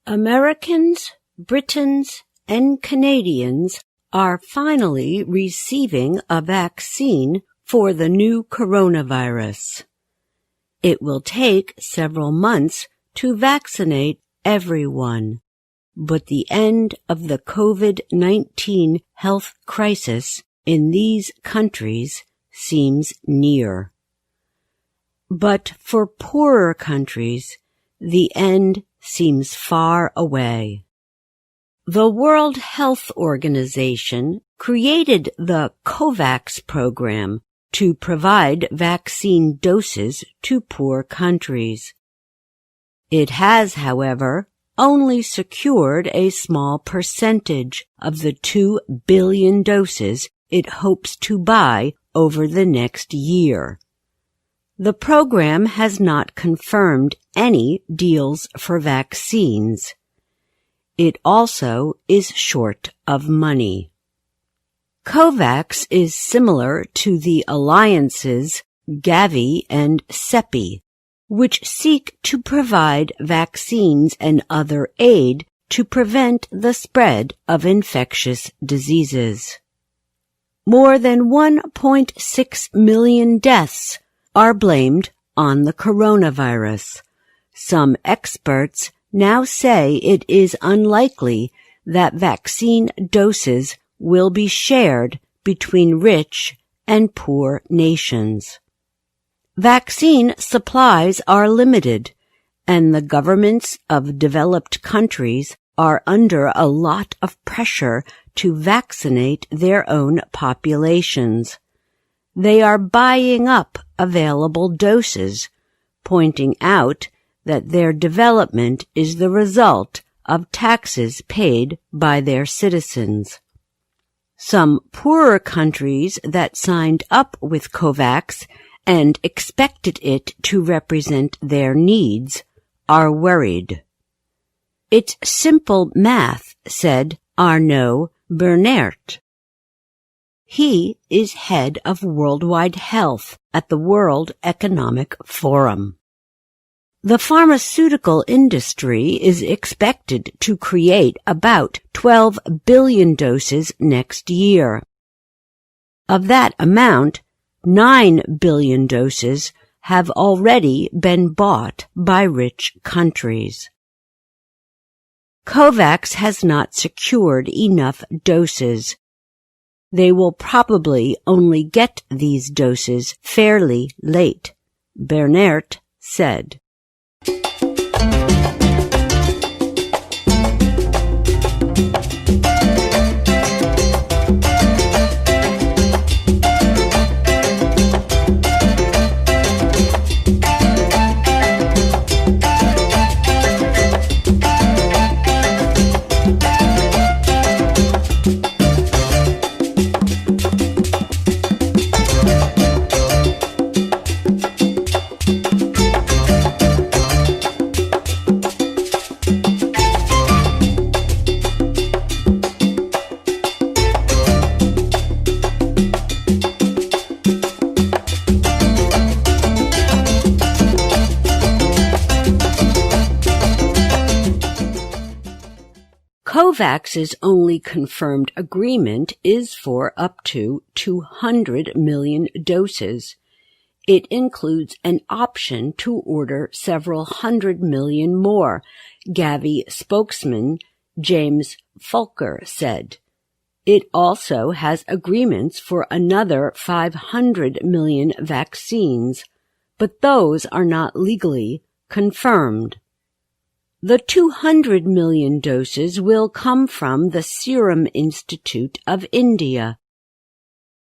Americans, Britons, and Canadians are finally receiving a vaccine for the new coronavirus. It will take several months to vaccinate everyone, but the end of the COVID-19 health crisis in these countries seems near. But for poorer countries, the end seems far away. The World Health Organization created the COVAX program to provide vaccine doses to poor countries. It has, however, only secured a small percentage of the 2 billion doses it hopes to buy over the next year. The program has not confirmed any deals for vaccines. It also is short of money. COVAX is similar to the alliances Gavi and CEPI, which seek to provide vaccines and other aid to prevent the spread of infectious diseases. More than 1.6 million deaths are blamed on the coronavirus. Some experts now say it is unlikely that vaccine doses will be shared between rich and poor nations. Vaccine supplies are limited, and the governments of developed countries are under a lot of pressure to vaccinate their own populations. They are buying up available doses, pointing out that their development is the result of taxes paid by their citizens. Some poorer countries that signed up with COVAX and expected it to represent their needs are worried. It's simple math, said Arnaud Bernert. He is head of worldwide health at the World Economic Forum. The pharmaceutical industry is expected to create about 12 billion doses next year. Of that amount, 9 billion doses have already been bought by rich countries. COVAX has not secured enough doses. They will probably only get these doses fairly late, Bernert said. COVAX's only confirmed agreement is for up to 200 million doses. It includes an option to order several 100 million more, Gavi spokesman James Fulker said. It also has agreements for another 500 million vaccines, but those are not legally confirmed. The 200 million doses will come from the Serum Institute of India.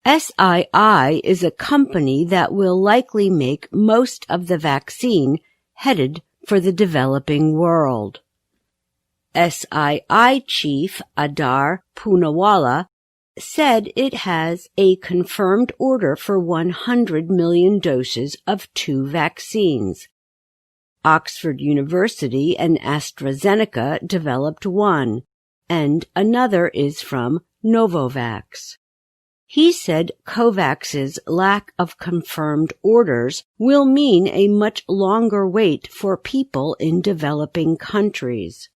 SII is a company that will likely make most of the vaccine headed for the developing world. SII chief Adar Poonawalla said it has a confirmed order for 100 million doses of 2 vaccines. Oxford University and AstraZeneca developed one, and another is from Novavax. He said COVAX's lack of confirmed orders will mean a much longer wait for people in developing countries.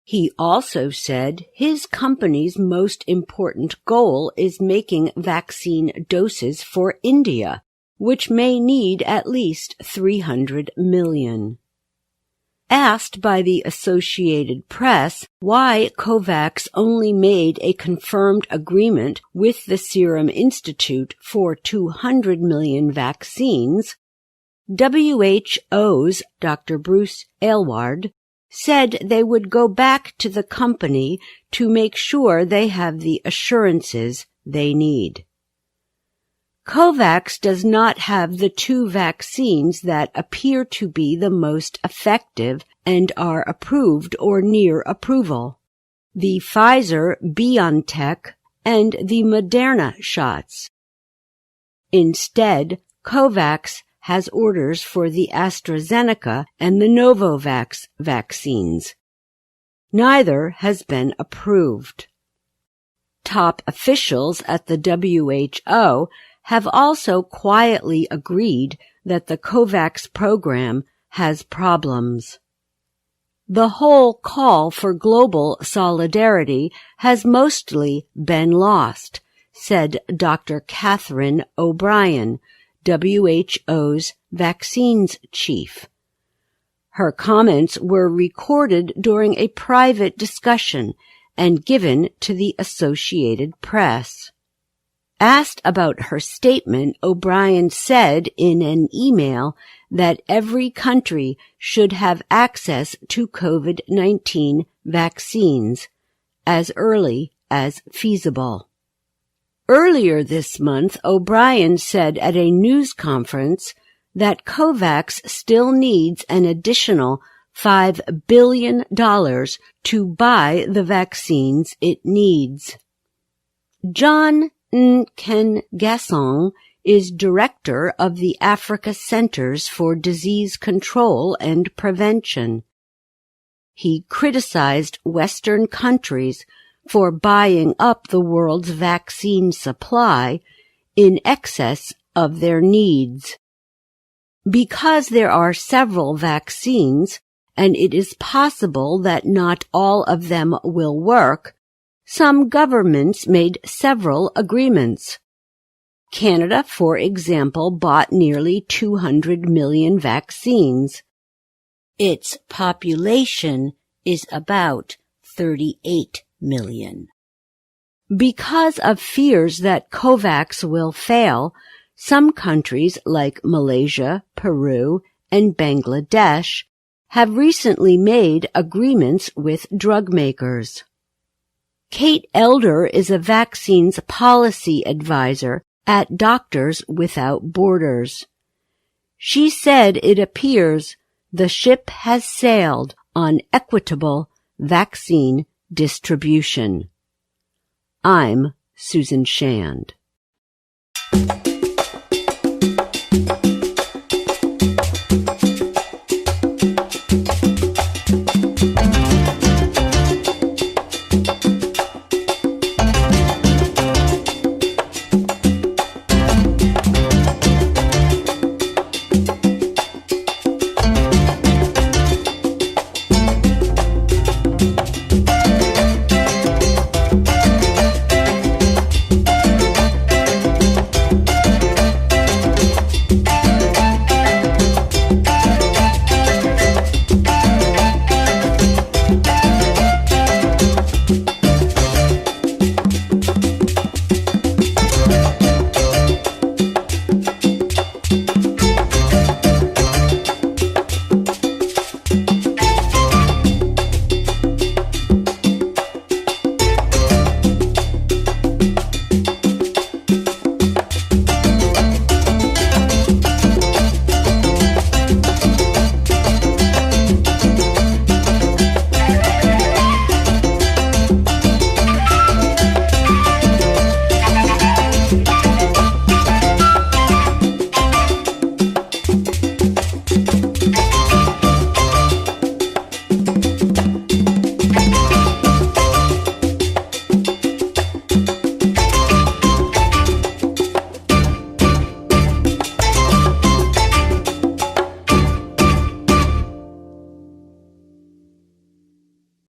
He also said his company's most important goal is making vaccine doses for India, which may need at least 300 million. Asked by the Associated Press why COVAX only made a confirmed agreement with the Serum Institute for 200 million vaccines, WHO's Dr. Bruce Aylward said they would go back to the company to make sure they have the assurances they need. COVAX does not have the two vaccines that appear to be the most effective and are approved or near approval: the Pfizer-BioNTech and the Moderna shots. Instead, COVAX has orders for the AstraZeneca and the Novavax vaccines. Neither has been approved. Top officials at the WHO have also quietly agreed that the COVAX program has problems. The whole call for global solidarity has mostly been lost, said Dr. Catherine O'Brien, WHO's vaccines chief. Her comments were recorded during a private discussion and given to the Associated Press. Asked about her statement, O'Brien said in an email that every country should have access to COVID-19 vaccines as early as feasible. Earlier this month, O'Brien said at a news conference that COVAX still needs an additional $5 billion to buy the vaccines it needs. John Nkengasong is director of the Africa Centers for Disease Control and Prevention. He criticized Western countries for buying up the world's vaccine supply in excess of their needs. Because there are several vaccines, and it is possible that not all of them will work, some governments made several agreements. Canada, for example, bought nearly 200 million vaccines. Its population is about 38 million. Because of fears that COVAX will fail, some countries like Malaysia, Peru, and Bangladesh have recently made agreements with drug makers. Kate Elder is a vaccines policy advisor at Doctors Without Borders. She said it appears the ship has sailed on equitable vaccine distribution. I'm Susan Shand.